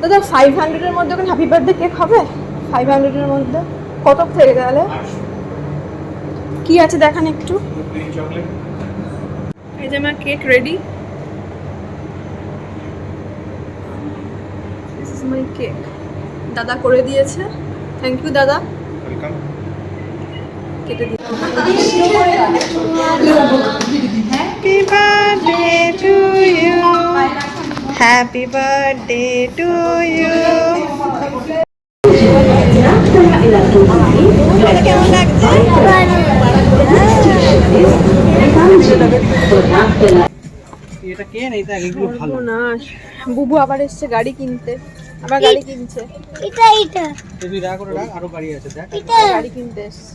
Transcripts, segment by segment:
দাদা 500-এর মধ্যে ওখানে হ্যাপি বার্থডে কেক হবে? 500-এর মধ্যে কত থেকে তাহলে কি আছে দেখান একটু। এই যে আমার cake ready. This is my cake. দাদা করে দিয়েছে, থ্যাংক ইউ দাদা। ওয়েলকাম। কেটে দিই। Happy birthday to you. Happy birthday to you. কেমন লাগছে? এটা কে নেই তা এগুলো ভালো না। বুবু আবার এসেছে গাড়ি কিনতে, আবার গাড়ি কিনছে। এটা তুমি রাগ করে রাখ, আরো গাড়ি আছে দেখ। গাড়ি কিনতে এসেছে।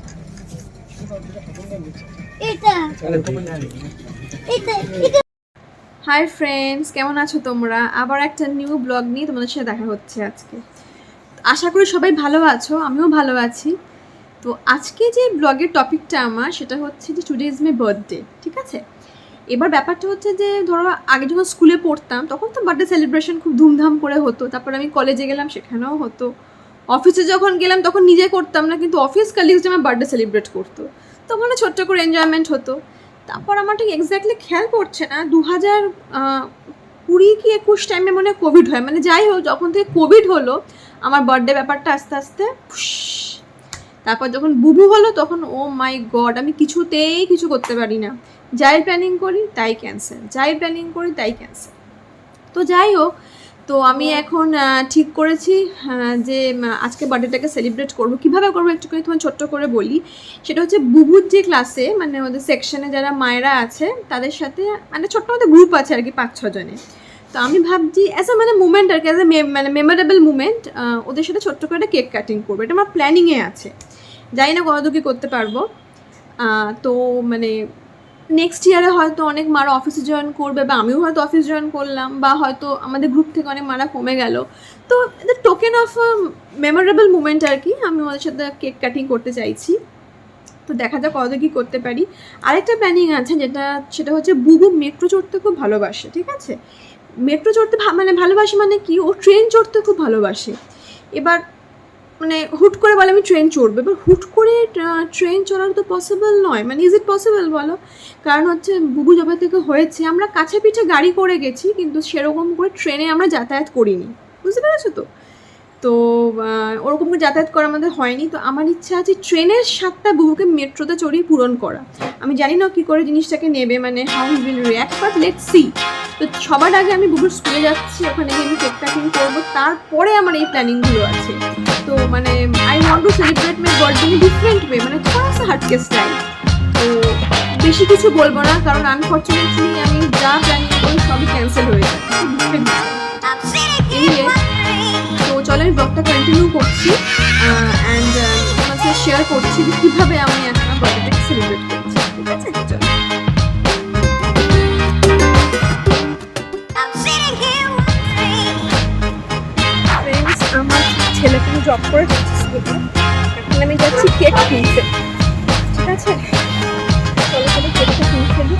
হাই ফ্রেন্ডস, কেমন আছো তোমরা? আবার একটা নিউ ব্লগ নিয়ে তোমাদের সাথে দেখা হচ্ছে আজকে। আশা করি সবাই ভালো আছো, আমিও ভালো আছি। তো আজকে যে ব্লগের টপিকটা আমার, সেটা হচ্ছে যে টুডে ইজ মাই বার্থডে, ঠিক আছে? এবার ব্যাপারটা হচ্ছে যে ধরো আগে যখন স্কুলে পড়তাম তখন তো বার্থডে সেলিব্রেশন খুব ধুমধাম করে হতো। তারপর আমি কলেজে গেলাম, সেখানেও হতো। অফিসে যখন গেলাম তখন নিজে করতাম না, কিন্তু অফিস কালিগস আমার বার্থডে সেলিব্রেট করতো, তখন ছোট্ট করে এনজয়মেন্ট হতো। তারপর আমার ঠিক এক্স্যাক্টলি খেয়াল পড়ছে না, 2020 কি 21 টাইমে মনে হয় কোভিড হয়। মানে যাই হোক, যখন থেকে কোভিড হলো আমার বার্থডে ব্যাপারটা আস্তে আস্তে তারপর যখন বুবু হলো তখন ও মাই গড, আমি কিছুতেই কিছু করতে পারি না। যাই প্ল্যানিং করি তাই ক্যান্সেল, যাই প্ল্যানিং করি তাই ক্যান্সেল। তো যাই হোক, তো আমি এখন ঠিক করেছি যে আজকে বার্থডেটাকে সেলিব্রেট করবো। কীভাবে করবো একটু করে তোমার ছোট্ট করে বলি। সেটা হচ্ছে বুবুর যে ক্লাসে, মানে ওদের সেকশনে যারা মায়েরা আছে তাদের সাথে, মানে ছোট্ট মতো গ্রুপ আছে আর কি, 5-6 জনের। তো আমি ভাবছি অ্যাজ এ মানে মুমেন্ট আর কি, অ্যাজ এ মানে মেমোরেবল মুমেন্ট ওদের সাথে ছোট্ট করে একটা কেক কাটিং করবো। এটা আমার প্ল্যানিংয়ে আছে, জানি না কতদূর কী করতে পারবো। তো মানে নেক্সট ইয়ারে হয়তো অনেক মারা অফিসে জয়েন করবে, বা আমিও হয়তো অফিস জয়েন করলাম, বা হয়তো আমাদের গ্রুপ থেকে অনেক মারা কমে গেল। তো the token of memorable moment আর কি, আমি ওদের সাথে কেক কাটিং করতে চাইছি। তো দেখা যাক কত কী করতে পারি। আরেকটা প্ল্যানিং আছে, সেটা হচ্ছে বুবু মেট্রো চড়তে খুব ভালোবাসে, ঠিক আছে? মেট্রো চড়তে মানে ভালোবাসে মানে কি, ও ট্রেন চড়তে খুব ভালোবাসে। এবার মানে হুট করে বলে আমি ট্রেন চড়বো, এবার হুট করে ট্রেন চড়ার তো পসিবল নয়। মানে ইজ ইট পসিবল বলো? কারণ হচ্ছে বুবু যবে থেকে হয়েছে আমরা কাছে পিঠে গাড়ি করে গেছি, কিন্তু সেরকম করে ট্রেনে আমরা যাতায়াত করিনি, বুঝতে পেরেছো তো? তো ওরকম করে যাতায়াত করা আমাদের হয়নি। তো আমার ইচ্ছা আছে ট্রেনের স্বাদটা বুবুকে মেট্রোতে চড়িয়ে পূরণ করা। আমি জানি না কী করে জিনিসটাকে নেবে, মানে how he will react, but let's see. তো সবার আগে আমি বুবুর স্কুলে যাচ্ছি, ওখানে গিয়ে আমি কেক কাটিং করবো, তারপরে আমার এই প্ল্যানিংগুলো আছে। তো মানে I want to celebrate my birthday in different way, মানে থোড়া সা হাটকে স্টাইল। তো বেশি কিছু বলবো না, কারণ আনফর্চুনেটলি আমি যা প্ল্যানিং করি সবই ক্যান্সেল হয়ে যায়। তো চলো আমি ব্লগটা কন্টিনিউ করছি অ্যান্ড তোমার সাথে শেয়ার করছি যে কীভাবে আমি আমার বার্থডেটাকে সেলিব্রেট করছি, ঠিক আছে? চলো। ফ্রেন্ডস, আমার ছেলেকে জব করে যাচ্ছি স্কুলে, এখন আমি যাচ্ছি কেক কিনতে, ঠিক আছে? চলো চলো কেকটা কিনে ফেলি।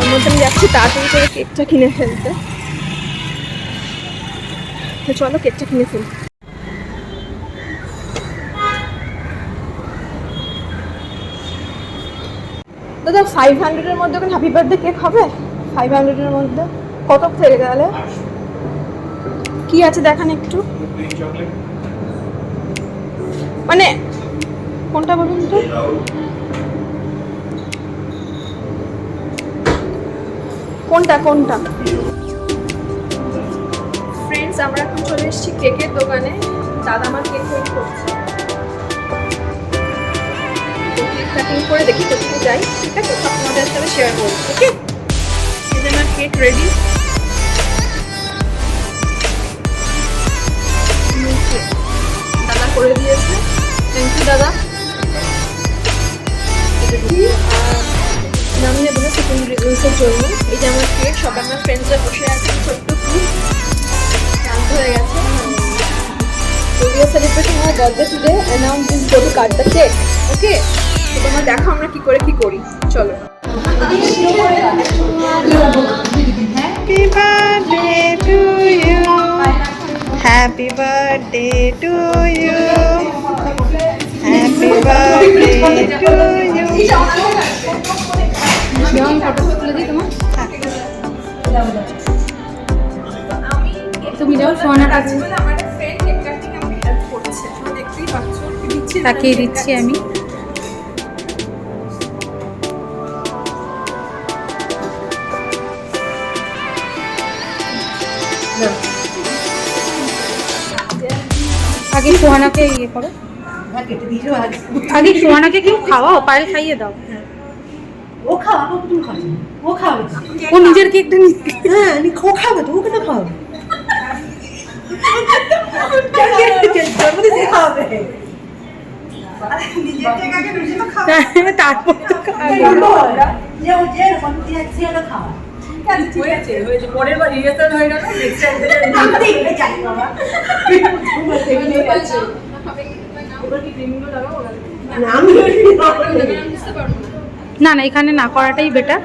এর মধ্যে আমি যাচ্ছি তাড়াতাড়ি করে কেকটা কিনে ফেলতে। তো চলো কেকটা কিনে ফেলি। দাদা 500-এর মধ্যে ওখানে হ্যাপি বার্থডে কেক হবে? 500-এর মধ্যে কত থেকে তাহলে কি আছে দেখান একটু। মানে কোনটা বলুন তো? কোনটা কোনটা? ফ্রেন্ডস, আমরা এখন চলে এসেছি কেকের দোকানে। দাদা আমার কেক তৈরি করছে, কেক কাটিং করে দেখি কোথায় যাই, ঠিক আছে? সব তোমাদের সাথে শেয়ার করবো, ওকে? এই যে আমার কেক রেডি। দাদা করে দিয়েছে, থ্যাংক ইউ দাদা। এটা দিই নামিয়ে দেবো সেকেন্ডারি ইউজের জন্য। এই যে আমার কেক, সবাই আমার ফ্রেন্ডসরা বসে আছে, ছোট্ট খুব শান্ত হয়ে গেছে। So we are celebrating our birthday today and now we go to cut the cake, okay? তো তোমরা দেখো আমরা কি করে কি করি, চলো। Happy birthday to you. Happy birthday to you. তুমি যাও সোনার কাছে তাকিয়ে দিচ্ছি আমি। আগে সোহানাকে ইয়ে করো, আগে সোহানাকে কেউ খাওয়াও, পায়েল খাইয়ে দাও। ও খাওয়াবো, তুমি খাওয়াবে, ও খাওয়াবে। ও নিজের কেকটা হ্যাঁ ও খাবে তো, ওকে তো খাওয়াবে। জন্মদিন খাওয়াবে, তারপর তো যে ও যে জন্মদিন আছে ওটা খাওয়া। হয়েছে পরের বার রিহার্সাল হয়ে গেল, নেক্সট টাইম দেখে যাই বাবা। না না, এখানে না করাটাই বেটার।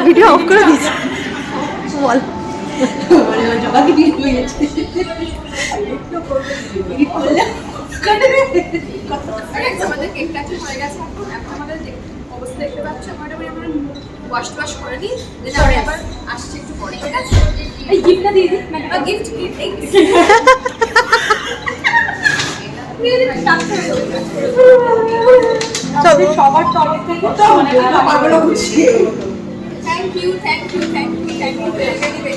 ভিডিও অফ করে দিয়েছি, বল। আমাদের কেক কাটিং হয়ে গেছে, এখন আমাদের অবস্থা দেখতে পাচ্ছ, আমরা ওয়াশ টওয়াশ করে নিই, দেন আমি আবার আসছি একটু পরে, ঠিক আছে? এই গিফটটা দিয়ে দিই, গিফট সবার তরফ থেকে থ্যাংক ইউ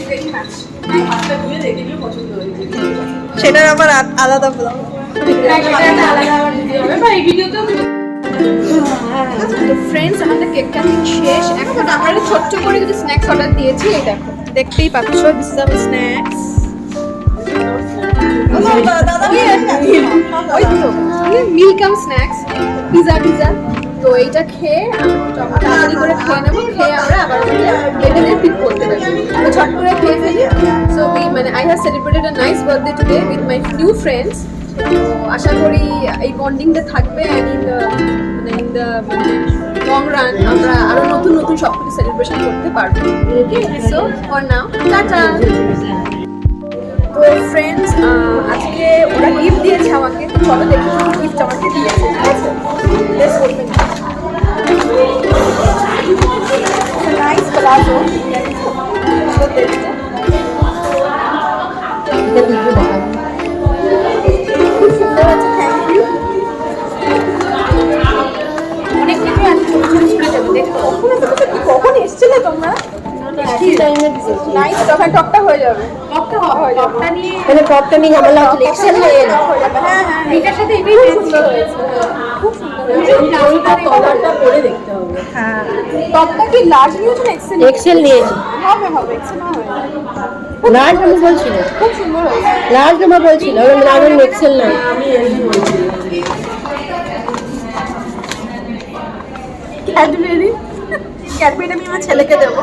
ভেরি মাচ। সেটার আবার আলাদা ব্লগ। তো ফ্রেন্ডস, আমাদের কেক কাটিং শেষ। এখন আমরা ছোট্ট করে কিছু স্ন্যাক্স অর্ডার দিয়েছি, এই দেখো, দেখতেই পাচ্ছ, দিস ইজ আওয়ার স্ন্যাক্স। ওই তো মিল্কাম স্ন্যাক্স, পিজা। তো এইটা খেয়ে আমরা তাড়াতাড়ি করে খেয়ে নেবো, খেয়ে আমরা আবার বেডে পিক করতে পারি। তো ঝট করে খেয়ে ফেলি। So I have celebrated a nice birthday today with my new friends. তো আশা করি এই বন্ডিংটা থাকবে, and in the long run আমরা আরো নতুন সব কিছু সেলিব্রেশন করতে পারবো। So for now tata. তো ফ্রেন্ডস, আজকে ওরা গিফট দিয়েছে আমাকে, তো চলো দেখি গিফট আমাকে দিয়েছে, ঠিক আছে? বেশ বলবেন, নাইস প্লাজো, খুব সুন্দর আছে, থ্যাংক ইউ। অনেক কিছু আছে, ছোট করে যাবে, দেখো কখন এসেছিলে তোমরা? নাইস, তখন টপটা হয়ে যাবে, টপটা নিয়ে ঝামেলা হচ্ছে, এক্সেল হয়ে যাবে। হ্যাঁ, এটার সাথে এটাই সুন্দর হয়েছে, খুব সুন্দর হয়েছে। কলারটা পরে দেখতে হবে। হ্যাঁ, টপটা কি লার্জ নিয়েছো না এক্সেল? এক্সেল নিয়েছি, হবে এক্সেল হবে। লার্জ আমি বলছিল, খুব সুন্দর হয়েছে। লার্জ আমার বলছিল, লার্জ এক্সেল নয়। ক্যাডবেরি আমি আমার ছেলেকে দেবো,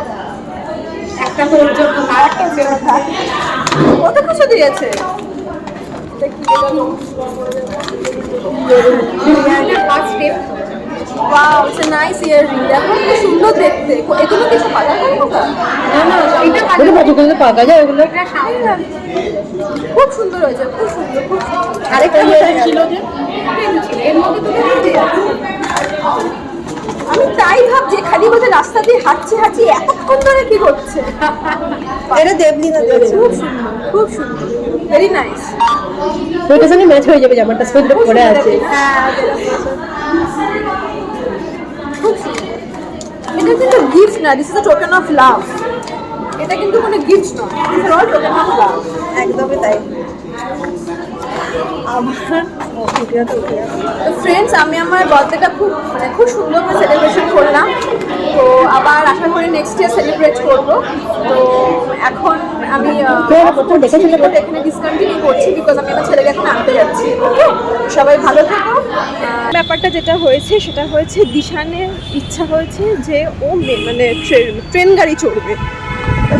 একটা তোর জন্য, আর একটা জন্য। কত কিছু দিয়েছে, wow, it's a nice earring. দেখো কি সুন্দর দেখতে, এগুলো কিছু পাতা করবো না? এটা পাকা যায় ওগুলো। খুব সুন্দর হয়েছে, খুব সুন্দর। আরেকটা ইয়াররিং ছিল যে এর মধ্যে তো আমি তাই ভাবছি, খালি বোধহয় রাস্তা দিয়ে হাঁটছি এতক্ষণ ধরে কি করছে। এটা দেবলীনা দিয়েছে, খুব সুন্দর, ভেরি নাইস। ওইটার সঙ্গে ম্যাচ হয়ে যাবে, জামাটা সুন্দর পরে আছে। খুব সুন্দর। এটা কিন্তু গিফট না, this is a token of love. এটা কিন্তু কোনো গিফট নয়, this is all token of love. একদমই তাই। তো ফ্রেন্ডস, আমি আমার বার্থডেটা খুব সুন্দর করে সেলিব্রেশন করলাম। তো আবার আশা করি নেক্সট ইয়ার সেলিব্রেট করবো। তো এখন আমি এখানে ডিসকন্টিনিউ করছি, বিকজ আমি আমার ছেলেকে এখন আনতে যাচ্ছি। ওকে, সবাই ভালো থাকো। ব্যাপারটা যেটা হয়েছে সেটা হয়েছে, দিশানের ইচ্ছা হয়েছে যে ও ট্রেন গাড়ি চড়বে।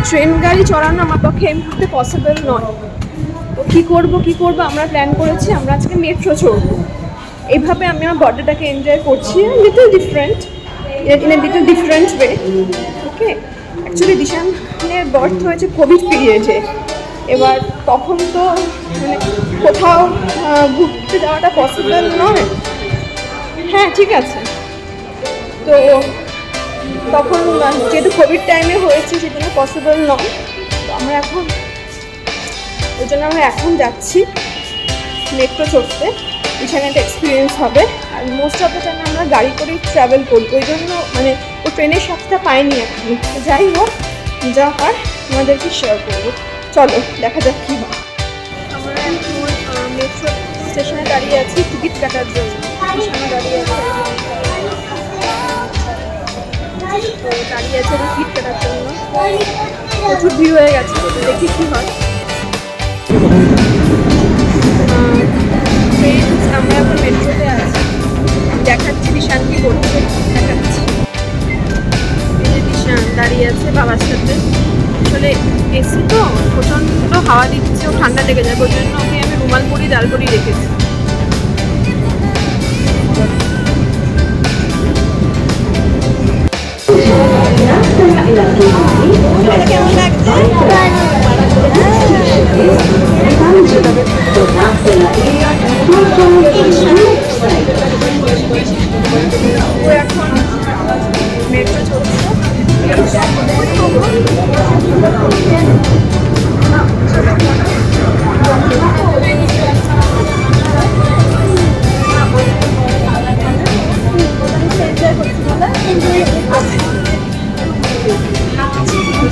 ট্রেন গাড়ি চড়ানো আমার পক্ষে এই মুহূর্তে পসিবল নয়। তো কী করবো আমরা প্ল্যান করেছি আমরা আজকে মেট্রো চড়বো। এইভাবে আমি আমার বার্থডেটাকে এনজয় করছি little different, in a little different way. Okay, actually দিশানের বার্থ হয়েছে কোভিড পিরিয়ডে। এবার তখন তো মানে কোথাও ঘুরতে যাওয়াটা পসিবল নয়। হ্যাঁ ঠিক আছে, তো তখন যেহেতু কোভিড টাইমে হয়েছে সেজন্য পসিবল নয়। তো আমরা এখন ওই জন্য আমরা এখন যাচ্ছি মেট্রো চড়তে, এখানে একটা এক্সপিরিয়েন্স হবে। আর মোস্ট অফ দ্য টাইম আমরা গাড়ি করেই ট্রাভেল করবো, ওই জন্য মানে ও ট্রেনের সাথে পাইনি এখন। যাই হোক, যা হয় আমাদেরকে শেয়ার করবো। চলো দেখা যাক কী হয়। আমরা এখন মেট্রো স্টেশনে দাঁড়িয়ে আছি টিকিট কাটার জন্য। স্টেশনে দাঁড়িয়ে আছে, তো দাঁড়িয়ে আছে টিকিট কাটার জন্য। প্রচুর ভিড় হয়ে গেছে, দেখি কী হয়। ফ্রেন্ডস, আমরা এখন মেট্রোতে আছি, দেখাচ্ছি দিশান কি করছে, দেখাচ্ছি। এই যে দিশান দাঁড়িয়ে আছে বাবার সাথে। আসলে এসি তো প্রচণ্ড হাওয়া দিচ্ছে, ও ঠান্ডা লেগে যাবে, ওই জন্য ওকে আমি রুমাল পরি ডাল পরি রেখেছি। কেমন লাগছে? ও এখন মেট্রো চলছে।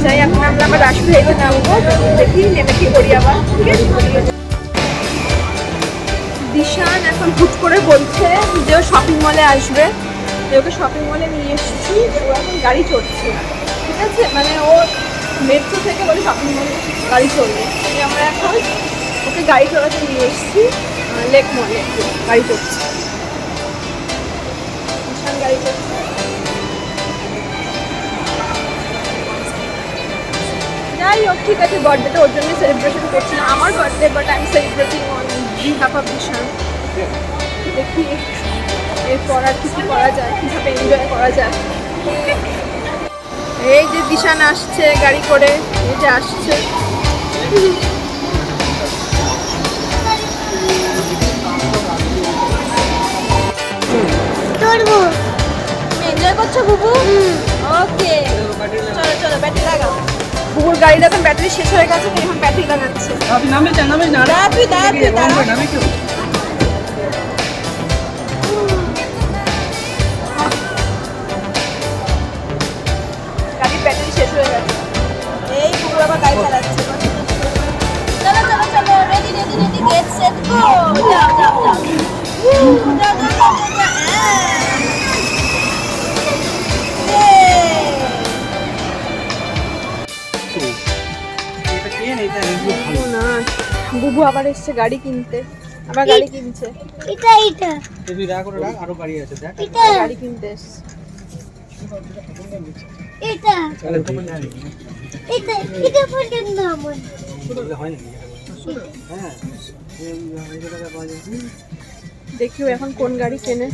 যাই, এখন আমরা আবার রাসবিহারীতে নামবো, দেখি নেমে কি করি আবার। ঠিক আছে, দিশান এখন হুট করে বলছে যে ও শপিং মলে আসবে, ওকে শপিং মলে নিয়ে এসেছি, ও এখন গাড়ি চড়ছে। ঠিক আছে, মানে ও মেট্রো থেকে বলে শপিং মলে গাড়ি চড়বে। আমরা এখন ওকে গাড়ি চড়াতে নিয়ে এসেছি লেক মলে, গাড়ি চড়ছে দিশান, গাড়ি চড়ছে। যাই হোক, ঠিক আছে, বার্থডেটা ওর জন্যই সেলিব্রেশন করছি না, আমার birthday, but I am celebrating on behalf of Dishan. দেখি এরপর আর কিছু করা যায়, কীভাবে এনজয় করা যায়। এই যে দিশান আসছে গাড়ি করে, এই যে আসছে। এনজয় করছো বুবু? ওকে, চলো চলো, ব্যাটারি লাগাও। বুবুর গাড়ি যখন ব্যাটারি শেষ হয়ে গেছে, এখন ব্যাটারি লাগাচ্ছে। গাড়ির ব্যাটারি শেষ হয়ে গেছে, এই বুবু আবার গাড়ি চালাচ্ছে। চলো চলো চলো, ready ready ready, get set go, যাও যাও যাও, যাও যাও যাও যাও। এটা কেন এটা এগুলো ভালো না, বুবু আবার এসছে গাড়ি কিনতে, আবার গাড়ি কিনছে। এটা এটা তুই রাগ করে রাখ, আরো গাড়ি আছে দেখ। এটা গাড়ি কিনতে এসছে। এটা তাহলে তো মানে এটা এটা পর্যন্ত আমার এগুলো হয় না। হ্যাঁ, এই টাকা পাওয়া যায়। দেখি ও এখন কোন গাড়ি কেনে।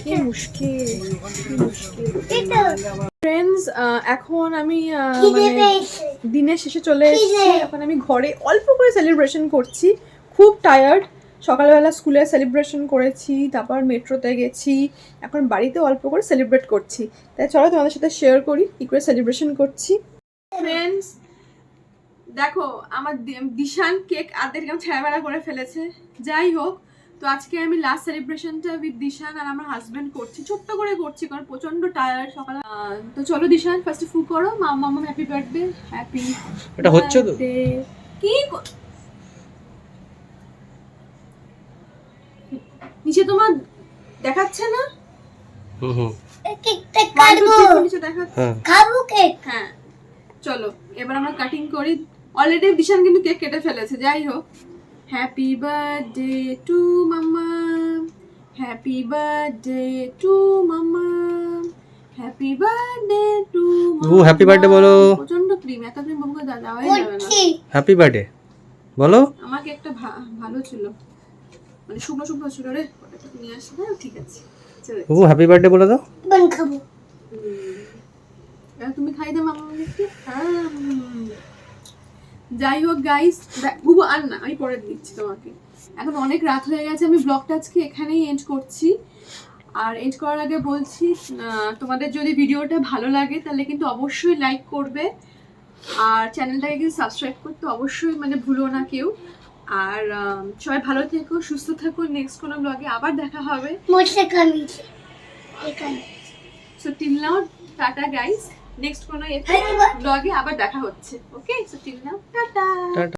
কি মুশকিল, কি মুশকিল। এটা ফ্রেন্ডস, এখন আমি খিদে মানে পেয়েছে দিনের শেষে চলে এসেছি। এখন আমি ঘরে অল্প করে সেলিব্রেশন করছি, খুব টায়ার্ড। সকালবেলা স্কুলে সেলিব্রেশন করেছি, তারপর মেট্রোতে গেছি, এখন বাড়িতে অল্প করে সেলিব্রেট করছি। তাই চলো তোমাদের সাথে শেয়ার করি কী করে সেলিব্রেশন করছি। ফ্রেন্ডস দেখো, আমার দিশান কেক আর্ধেক কেমন ছেঁড়াবেড়া করে ফেলেছে। যাই হোক, তো আজকে আমি লাস্ট সেলিব্রেশনটা উইথ দিশান আর আমার হাজব্যান্ড করছি, ছোট্ট করে করছি কারণ প্রচন্ড টায়ার্ড সকালে। তো চলো দিশান ফার্স্টে ফু করো, মাম্মা হ্যাপি বার্থডে। হ্যাপি, এটা হচ্ছে তো কি নিচে তোমার দেখাচ্ছে না? কেকটা কাটবো, নিচে দেখাচ্ছে। খাবো কেক। হ্যাঁ চলো এবার আমরা কাটিং করি। অলরেডি দিশান কিন্তু কেক কেটে ফেলেছে। যাই হোক, happy birthday to mamma, happy birthday to mamma, happy birthday to বুবু হ্যাপি বার্থডে বলো। প্রচন্ড ক্রিম, এত ক্রিম বাবুকে দেওয়াই যাবে না। করছি হ্যাপি বার্থডে বলো। আমাকে একটা ভালো ছিল, মানে শুকনো শুকনো ছিল রে, ওটা তো নিয়ে আসি না, ঠিক আছে চলে। বুবু হ্যাপি বার্থডে বলে দাও। বন খাবো এবার তুমি খাই দে মামা একটু। যাই হোক গাইস, বুবু আর না, আমি পরে দিচ্ছি তোমাকে। এখন অনেক রাত হয়ে গেছে, আমি ব্লগটা আজকে এখানেই এন্ড করছি। আর এন্ড করার আগে বলছি, তোমাদের যদি ভিডিওটা ভালো লাগে তাহলে কিন্তু অবশ্যই লাইক করবে, আর চ্যানেলটাকে কিন্তু সাবস্ক্রাইব করতে অবশ্যই মানে ভুলো না কেউ। আর সবাই ভালো থেকো, সুস্থ থাকো, নেক্সট কোনো ব্লগে আবার দেখা হবে। মোটে কামি এখানে so till now tata guys, next কোনো ব্লগে আবার দেখা হচ্ছে। Okay, so till now tata. Tata.